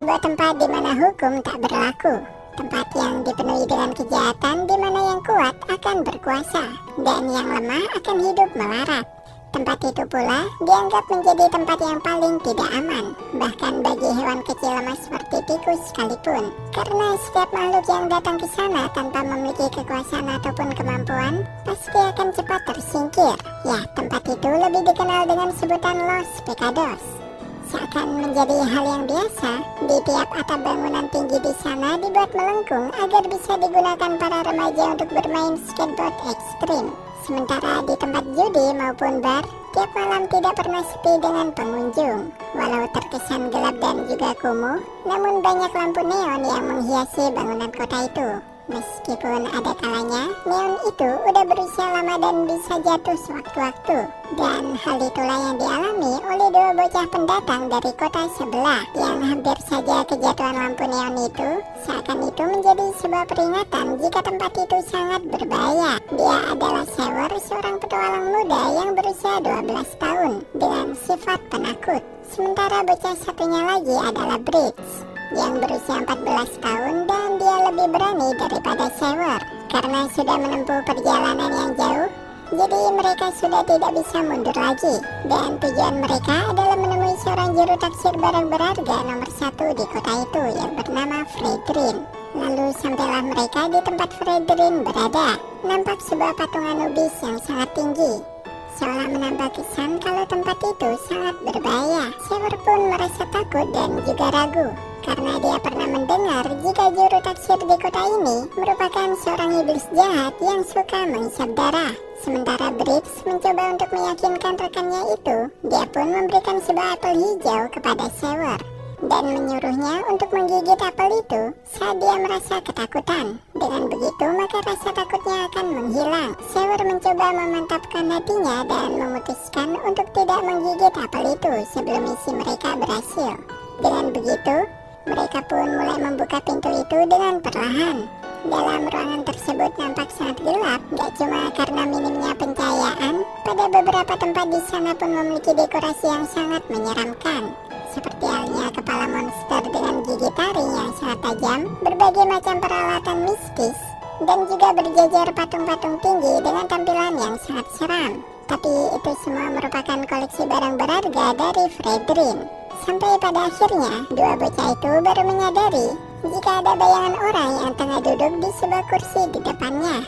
sebuah tempat di mana hukum tak berlaku. Tempat yang dipenuhi dengan kejahatan di mana yang kuat akan berkuasa dan yang lemah akan hidup melarat. Tempat itu pula dianggap menjadi tempat yang paling tidak aman, bahkan bagi hewan kecil lemah seperti tikus sekalipun. Karena setiap makhluk yang datang ke sana tanpa memiliki kekuasaan ataupun kemampuan, pasti akan cepat tersingkir. Ya, tempat itu lebih dikenal dengan sebutan Los Pecados. Seakan menjadi hal yang biasa, di tiap atap bangunan tinggi di sana dibuat melengkung agar bisa digunakan para remaja untuk bermain skateboard ekstrim. Sementara di tempat judi maupun bar, tiap malam tidak pernah sepi dengan pengunjung. Walau terkesan gelap dan juga kumuh, namun banyak lampu neon yang menghiasi bangunan kota itu. Meskipun ada kalanya, neon itu udah berusia lama dan bisa jatuh sewaktu-waktu. Dan hal itulah yang dialami oleh dua bocah pendatang dari kota sebelah yang hampir saja kejatuhan lampu neon itu. Seakan itu menjadi sebuah peringatan jika tempat itu sangat berbahaya. Dia adalah Sewer, seorang petualang muda yang berusia 12 tahun dengan sifat penakut. Sementara bocah satunya lagi adalah Bridge yang berusia 14 tahun dan dia lebih berani daripada Sewer karena sudah menempuh perjalanan yang jauh. Jadi mereka sudah tidak bisa mundur lagi. Dan tujuan mereka adalah menemui seorang juru taksir barang berharga nomor 1 di kota itu yang bernama Fredrin. Lalu sampailah mereka di tempat Fredrin berada. Nampak sebuah patung Anubis yang sangat tinggi, seolah menambah kesan kalau tempat itu sangat berbahaya. Sewer pun merasa takut dan juga ragu karena dia pernah mendengar jika juru taksir di kota ini merupakan seorang iblis jahat yang suka menghisap darah. Sementara Bridge mencoba untuk meyakinkan rekannya itu. Dia pun memberikan sebuah apel hijau kepada Sewer dan menyuruhnya untuk menggigit apel itu saat dia merasa ketakutan. Dengan begitu maka rasa takutnya akan menghilang. Sewer mencoba memantapkan hatinya dan memutuskan untuk tidak menggigit apel itu sebelum misi mereka berhasil. Dengan begitu mereka pun mulai membuka pintu itu dengan perlahan. Dalam ruangan tersebut nampak sangat gelap, gak cuma karena minimnya pencahayaan. Pada beberapa tempat di sana pun memiliki dekorasi yang sangat menyeramkan, seperti halnya kepala monster dengan gigi taring yang sangat tajam, berbagai macam peralatan mistis, dan juga berjajar patung-patung tinggi dengan tampilan yang sangat seram. Tapi itu semua merupakan koleksi barang berharga dari Fredrin. Sampai pada akhirnya, dua bocah itu baru menyadari jika ada bayangan orang yang tengah duduk di sebuah kursi di depannya.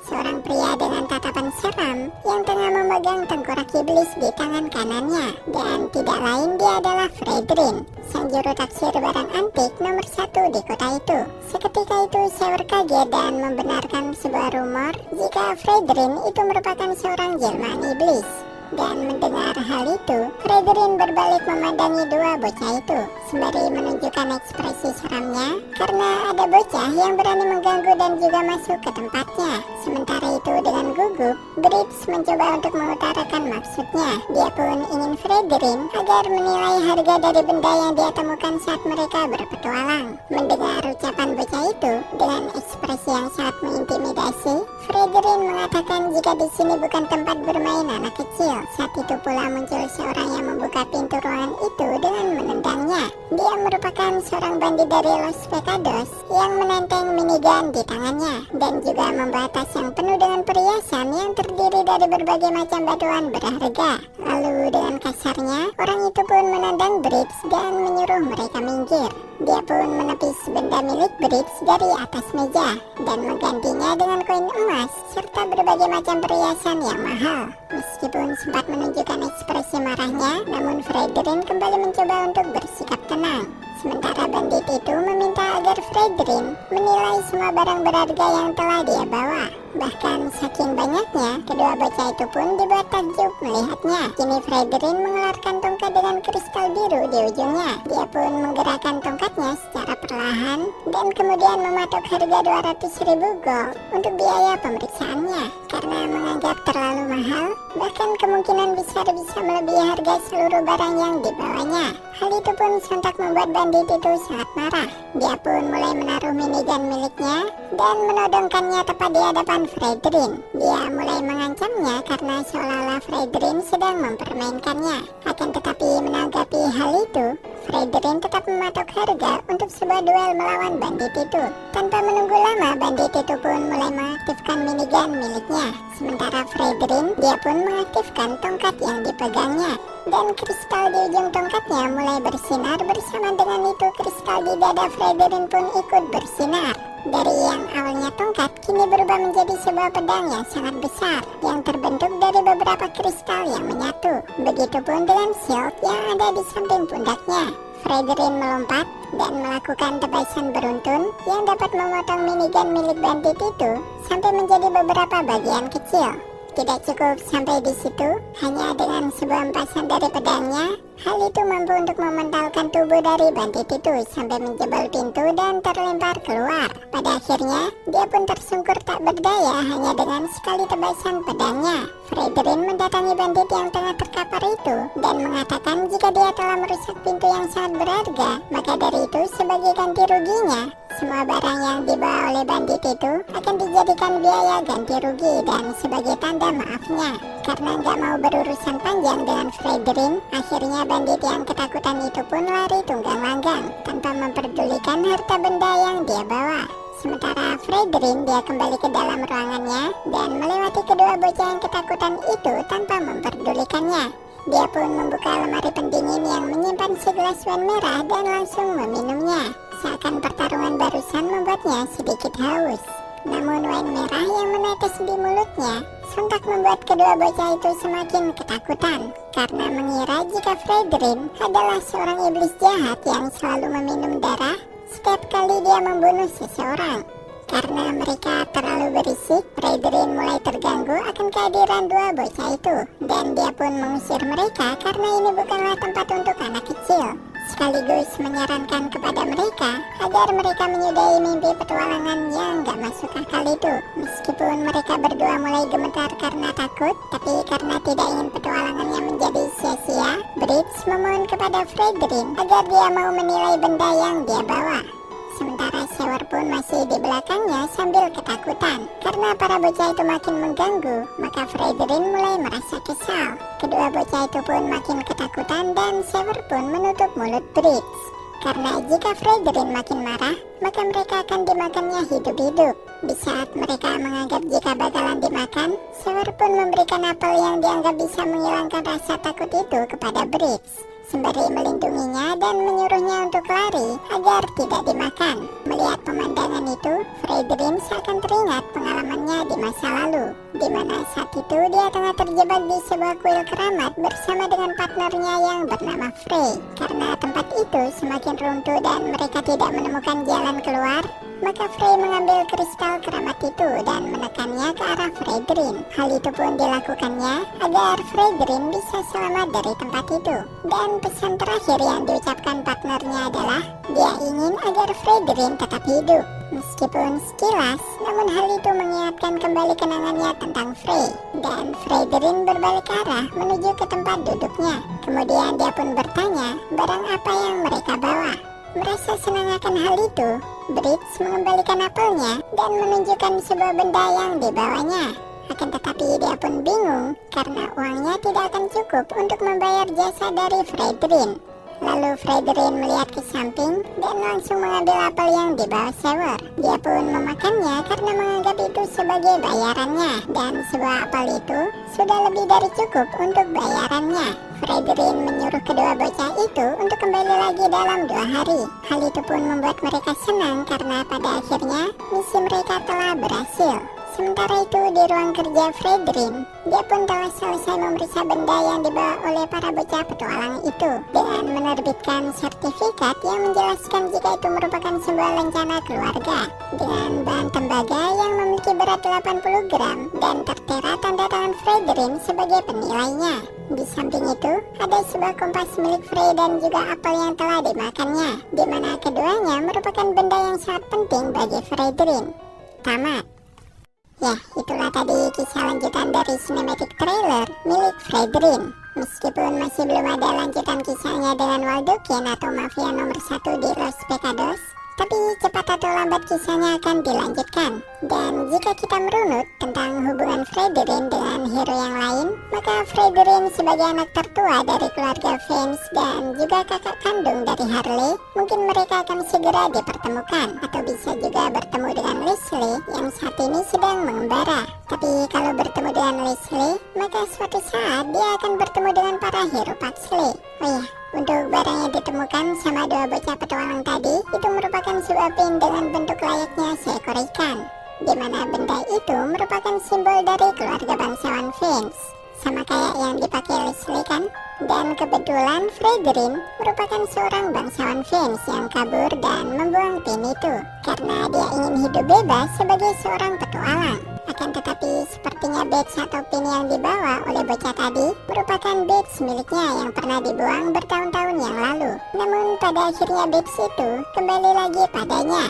Seorang pria dengan tatapan seram yang tengah memegang tengkorak iblis di tangan kanannya. Dan tidak lain dia adalah Fredrin, sang juru taksir barang antik nomor 1 di kota itu. Seketika itu Sewer kaget dan membenarkan sebuah rumor jika Fredrin itu merupakan seorang jelmaan iblis. Dan mendengar hal itu, Fredrin berbalik memandangi dua bocah itu sembari menunjukkan ekspresi seramnya karena ada bocah yang berani mengganggu dan juga masuk ke tempatnya. Sementara itu dengan gugup, Bridge mencoba untuk mengutarakan maksudnya. Dia pun ingin Fredrin agar menilai harga dari benda yang dia temukan saat mereka berpetualang. Mendengar ucapan bocah itu dengan ekspresi yang sangat mengintimidasi, Fredrin mengatakan jika di sini bukan tempat bermain anak kecil. Saat itu pula muncul seorang yang membuka pintu ruangan itu dengan menendangnya. Dia merupakan seorang bandit dari Los Pecados yang menenteng minigun di tangannya dan juga membawa tas yang penuh dengan perhiasan yang terdiri dari berbagai macam batuan berharga. Lalu dengan kasarnya, orang itu pun menendang Bridge dan menyuruh mereka minggir. Dia pun menepis benda milik Bridge dari atas meja dan menggantinya dengan koin emas serta berbagai macam perhiasan yang mahal. Meskipun sempat menunjukkan ekspresi marahnya, namun Fredrin kembali mencoba untuk bersikap tenang. Sementara bandit itu meminta agar Fredrin menilai semua barang berharga yang telah dia bawa. Bahkan saking banyaknya, kedua bocah itu pun dibuat takjub melihatnya. Kini Fredrin mengeluarkan tongkat dengan kristal biru di ujungnya. Dia pun menggerakkan tongkatnya secara perlahan dan kemudian mematok harga 200.000 gold untuk biaya pemeriksaannya karena menganggap terlalu mahal, bahkan kemungkinan besar bisa melebihi harga seluruh barang yang dibawanya. Hal itu pun sontak membuat bandit itu sangat marah. Dia pun mulai menaruh minigun miliknya dan menodongkannya tepat di hadapan Fredrin. Dia mulai mengancamnya karena seolah-olah Fredrin sedang mempermainkannya. Akan tetapi menanggapi hal itu, Fredrin tetap mematok harga untuk sebuah duel melawan bandit itu. Tanpa menunggu lama, bandit itu pun mulai mengaktifkan minigun miliknya. Sementara Fredrin, dia pun mengaktifkan tongkat yang dipegangnya. Dan kristal di ujung tongkatnya mulai bersinar. Bersama dengan itu, kristal di dada Fredrin pun ikut bersinar. Dari yang awalnya tongkat, kini berubah menjadi sebuah pedang yang sangat besar, yang terbentuk dari beberapa kristal yang menyatu. Begitupun dengan shield yang ada di samping pundaknya. Fredrin melompat dan melakukan tebasan beruntun yang dapat memotong minigun milik bandit itu sampai menjadi beberapa bagian kecil. Tidak cukup sampai di situ, hanya dengan sebuah empasan dari pedangnya, hal itu mampu untuk mementalkan tubuh dari bandit itu sampai menjebol pintu dan terlempar keluar. Pada akhirnya, dia pun tersungkur tak berdaya hanya dengan sekali tebasan pedangnya. Fredrin mendatangi bandit yang tengah terkapar itu dan mengatakan jika dia telah merusak pintu yang sangat berharga, maka dari itu sebagai ganti ruginya, semua barang yang dibawa oleh bandit itu akan dijadikan biaya ganti rugi dan sebagai tanda maafnya. Karena nggak mau berurusan panjang dengan Fredrin, akhirnya bandit yang ketakutan itu pun lari tunggang langgang tanpa memperdulikan harta benda yang dia bawa. Sementara Fredrin, dia kembali ke dalam ruangannya dan melewati kedua bocah yang ketakutan itu tanpa memperdulikannya. Dia pun membuka lemari pendingin yang menyimpan segelas wine merah dan langsung meminumnya. Seakan pertarungan barusan membuatnya sedikit haus. Namun wine merah yang menetes di mulutnya sontak membuat kedua bocah itu semakin ketakutan karena mengira jika Fredrin adalah seorang iblis jahat yang selalu meminum darah setiap kali dia membunuh seseorang. Karena mereka terlalu berisik, Fredrin mulai terganggu akan kehadiran dua bocah itu dan dia pun mengusir mereka karena ini bukanlah tempat untuk anak kecil. Sekaligus menyarankan kepada mereka agar mereka menyudahi mimpi petualangan yang gak masuk akal itu. Meskipun mereka berdua mulai gemetar karena takut, tapi karena tidak ingin petualangannya menjadi sia-sia, Bridge memohon kepada Fredrin agar dia mau menilai benda yang dia bawa. Sementara Sewer pun masih di belakangnya sambil ketakutan. Karena para bocah itu makin mengganggu, maka Fredrin mulai merasa kesal. Kedua bocah itu pun makin ketakutan dan Sewer pun menutup mulut Bridge. Karena jika Fredrin makin marah, maka mereka akan dimakannya hidup-hidup. Di saat mereka menganggap jika bakalan dimakan, Sewer pun memberikan apel yang dianggap bisa menghilangkan rasa takut itu kepada Bridge, sembari melindunginya dan menyuruhnya untuk lari agar tidak dimakan. Melihat pemandangan itu, Fredrin seakan teringat pengalamannya di masa lalu, di mana saat itu dia tengah terjebak di sebuah kuil keramat bersama dengan partnernya yang bernama Frey. Karena tempat itu semakin runtuh dan mereka tidak menemukan jalan keluar, maka Frey mengambil kristal keramat itu dan menekannya ke arah Fredrin. Hal itu pun dilakukannya agar Fredrin bisa selamat dari tempat itu. Dan pesan terakhir yang diucapkan partnernya adalah dia ingin agar Fredrin tetap hidup. Meskipun sekilas, namun hal itu mengingatkan kembali kenangannya tentang Frey. Dan Fredrin berbalik arah menuju ke tempat duduknya. Kemudian dia pun bertanya barang apa yang mereka bawa. Merasa senang akan hal itu, Bridge mengembalikan apelnya dan menunjukkan sebuah benda yang dibawanya. Akan tetapi dia pun bingung karena uangnya tidak akan cukup untuk membayar jasa dari Fredrin. Lalu Fredrin melihat ke samping dan langsung mengambil apel yang dibawa Sewer. Dia pun memakannya karena menganggap itu sebagai bayarannya, dan sebuah apel itu sudah lebih dari cukup untuk bayarannya. Fredrin menyuruh kedua bocah itu untuk kembali lagi dalam 2 hari. Hal itu pun membuat mereka senang karena pada akhirnya misi mereka telah berhasil. Sementara itu di ruang kerja Fredrin, dia pun telah selesai memeriksa benda yang dibawa oleh para bocah petualang itu dengan menerbitkan sertifikat yang menjelaskan jika itu merupakan sebuah rencana keluarga dengan bahan tembaga yang memiliki berat 80 gram dan tertera tanda tangan Fredrin sebagai penilainya. Di samping itu, ada sebuah kompas milik Frey dan juga apel yang telah dimakannya, di mana keduanya merupakan benda yang sangat penting bagi Fredrin. Tamat. Ya, itulah tadi kisah lanjutan dari cinematic trailer milik Fredrin. Meskipun masih belum ada lanjutan kisahnya dengan Waldukin atau mafia nomor 1 di Los Pecados, tapi cepat atau lambat kisahnya akan dilanjutkan. Dan jika kita merunut tentang hubungan Fredrin dengan hero yang lain, maka Fredrin sebagai anak tertua dari keluarga Vince dan juga kakak kandung dari Harley, mungkin mereka akan segera dipertemukan, atau bisa juga bertemu dengan Leslie yang saat ini sedang mengembara. Tapi kalau bertemu dengan Leslie, maka suatu saat dia akan bertemu dengan para hero Pugsley. Oh ya, untuk barang yang ditemukan sama dua bocah petualang tadi, itu merupakan sebuah pin dengan bentuk layaknya seekor ikan, di mana benda itu merupakan simbol dari keluarga bangsawan Vince, sama kayak yang dipakai Leslie kan? Dan kebetulan Fredrin merupakan seorang bangsawan Vince yang kabur dan membuang pin itu, karena dia ingin hidup bebas sebagai seorang petualang. Akan tetapi sepertinya badge atau pin yang dibawa oleh bocah tadi merupakan badge miliknya yang pernah dibuang bertahun-tahun yang lalu. Namun pada akhirnya badge itu kembali lagi padanya,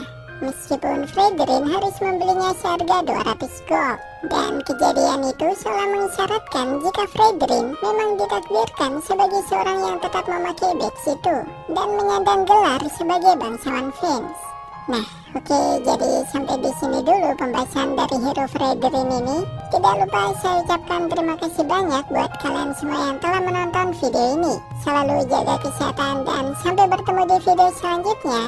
meskipun Fredrin harus membelinya seharga 200 gold. Dan kejadian itu seolah mengisyaratkan jika Fredrin memang ditakdirkan sebagai seorang yang tetap memakai badge itu dan menyandang gelar sebagai bangsawan Vince. Nah, oke, jadi sampai di sini dulu pembahasan dari hero Fredrin ini. Tidak lupa saya ucapkan terima kasih banyak buat kalian semua yang telah menonton video ini. Selalu jaga kesehatan dan sampai bertemu di video selanjutnya.